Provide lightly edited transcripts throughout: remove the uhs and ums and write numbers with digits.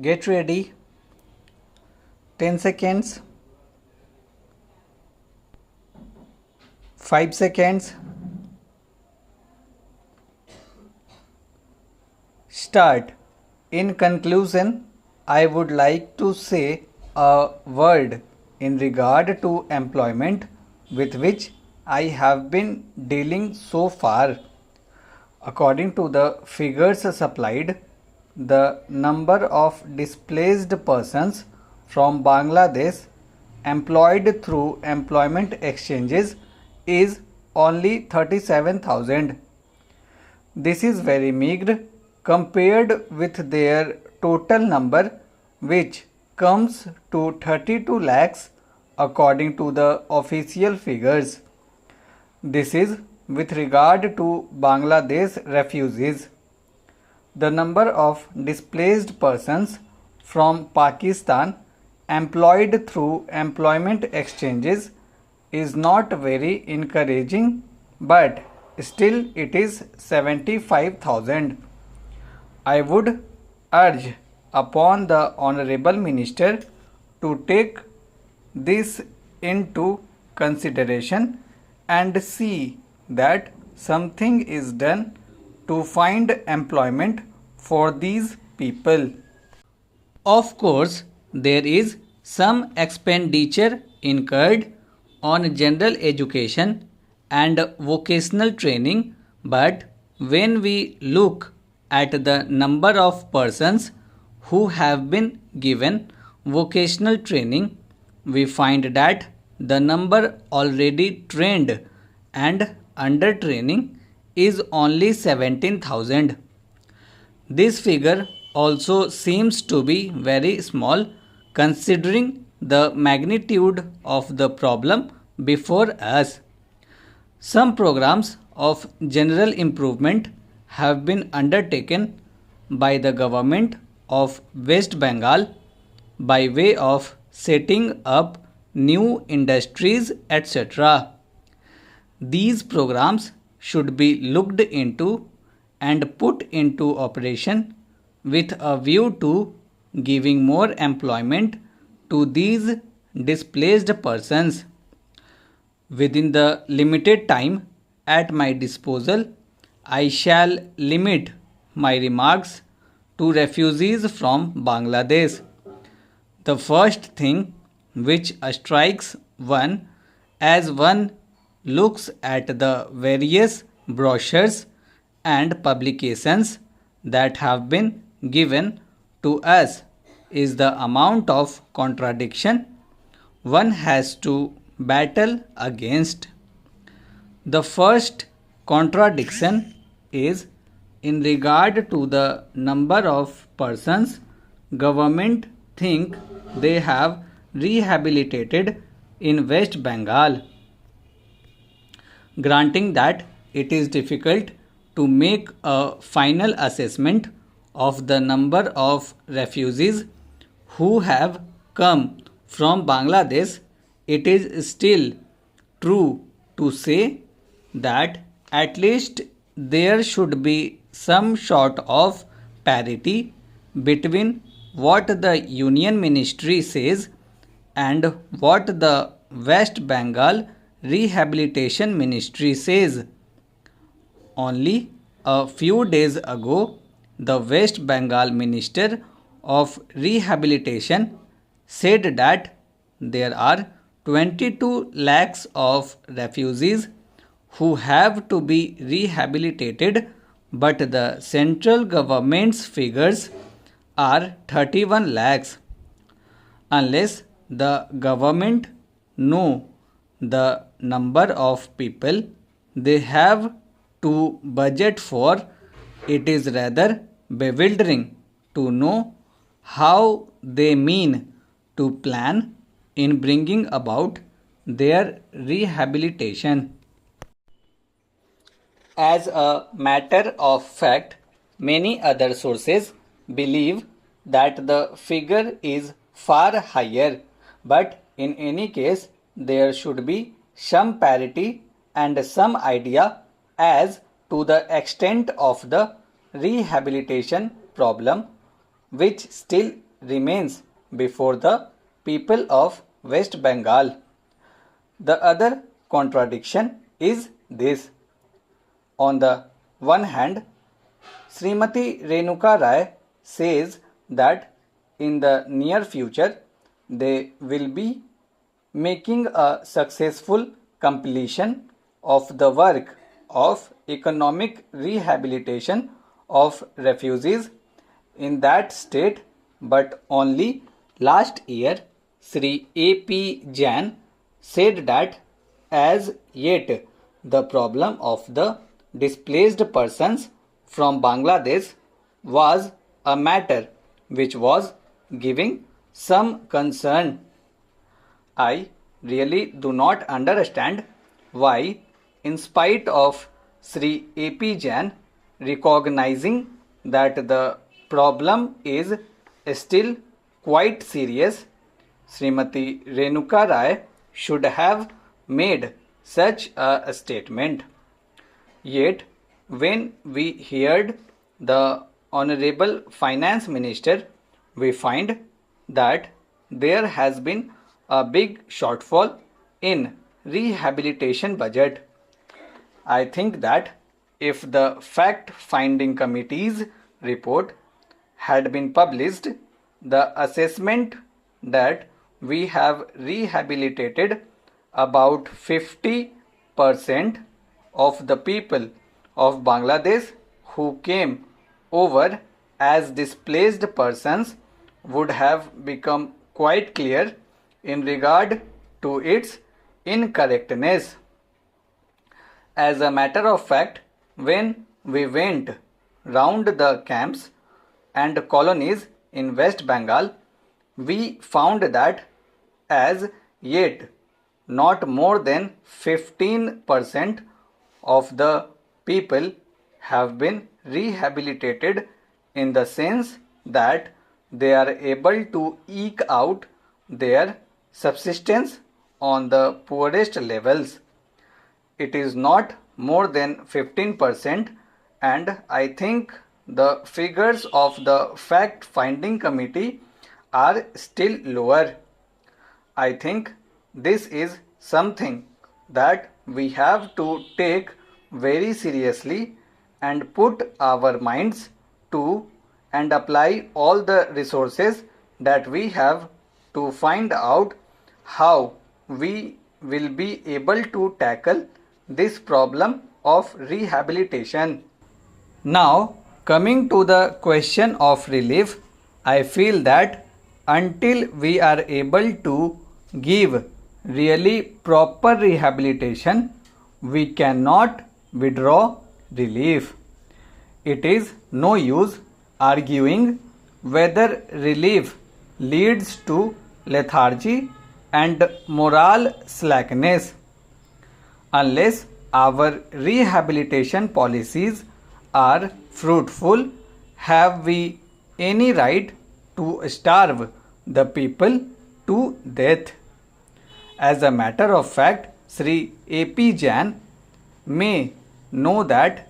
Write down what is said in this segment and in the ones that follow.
Get ready. 10 seconds. 5 seconds. Start. In conclusion, I would like to say a word in regard to employment with which I have been dealing so far. According to the figures supplied, the number of displaced persons from Bangladesh employed through employment exchanges is only 37,000. This is very meagre compared with their total number, which comes to 32 lakhs according to the official figures. This is with regard to Bangladesh refugees. The number of displaced persons from Pakistan employed through employment exchanges is not very encouraging, but still it is 75,000. I would urge upon the Honorable Minister to take this into consideration and see that something is done to find employment for these people. Of course, there is some expenditure incurred on general education and vocational training, but when we look at the number of persons who have been given vocational training, we find that the number already trained and under training is only 17,000. This figure also seems to be very small considering the magnitude of the problem before us. Some programs of general improvement have been undertaken by the government of West Bengal by way of setting up new industries, etc. These programs should be looked into and put into operation with a view to giving more employment to these displaced persons. Within the limited time at my disposal, I shall limit my remarks to refugees from Bangladesh. The first thing which strikes one as one looks at the various brochures and publications that have been given to us is the amount of contradiction one has to battle against. The first contradiction is in regard to the number of persons government think they have rehabilitated in West Bengal. Granting that it is difficult to make a final assessment of the number of refugees who have come from Bangladesh, it is still true to say that at least there should be some sort of parity between what the Union Ministry says and what the West Bengal Rehabilitation Ministry says. Only a few days ago, the West Bengal Minister of Rehabilitation said that there are 22 lakhs of refugees who have to be rehabilitated, but the central government's figures are 31 lakhs. Unless the government know the number of people they have to budget for, it is rather bewildering to know how they mean to plan in bringing about their rehabilitation. As a matter of fact, many other sources believe that the figure is far higher, but in any case, there should be some parity and some idea as to the extent of the rehabilitation problem which still remains before the people of West Bengal. The other contradiction is this. On the one hand, Srimati Renuka Rai says that in the near future they will be making a successful completion of the work of economic rehabilitation of refugees in that state, but only last year Sri A.P. Jain said that as yet the problem of the displaced persons from Bangladesh was a matter which was giving some concern. I really do not understand why, in spite of Sri A.P. Jain recognizing that the problem is still quite serious, Srimati Renuka Rai should have made such a statement. Yet, when we heard the Honorable Finance Minister, we find that there has been a big shortfall in rehabilitation budget. I think that if the fact-finding committee's report had been published, the assessment that we have rehabilitated about 50% of the people of Bangladesh who came over as displaced persons would have become quite clear in regard to its incorrectness. As a matter of fact, when we went round the camps and colonies in West Bengal, we found that as yet not more than 15% of the people have been rehabilitated, in the sense that they are able to eke out their subsistence on the poorest levels. It is not more than 15%, and I think the figures of the fact-finding committee are still lower. I think this is something that we have to take very seriously and put our minds to and apply all the resources that we have to find out how we will be able to tackle this problem of rehabilitation. Now, coming to the question of relief, I feel that until we are able to give really proper rehabilitation, we cannot withdraw relief. It is no use arguing whether relief leads to lethargy and moral slackness. Unless our rehabilitation policies are fruitful, have we any right to starve the people to death? As a matter of fact, Sri A.P. Jain may know that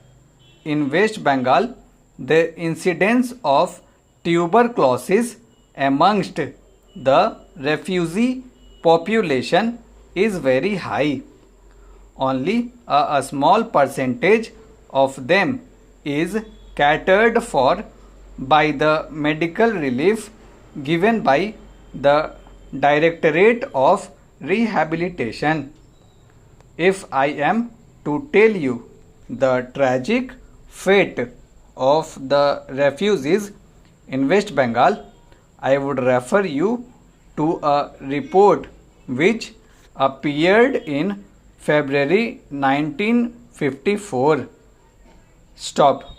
in West Bengal the incidence of tuberculosis amongst the refugee population is very high. Only a small percentage of them is catered for by the medical relief given by the Directorate of Rehabilitation. If I am to tell you the tragic fate of the refugees in West Bengal, I would refer you to a report which appeared in February 1954. Stop.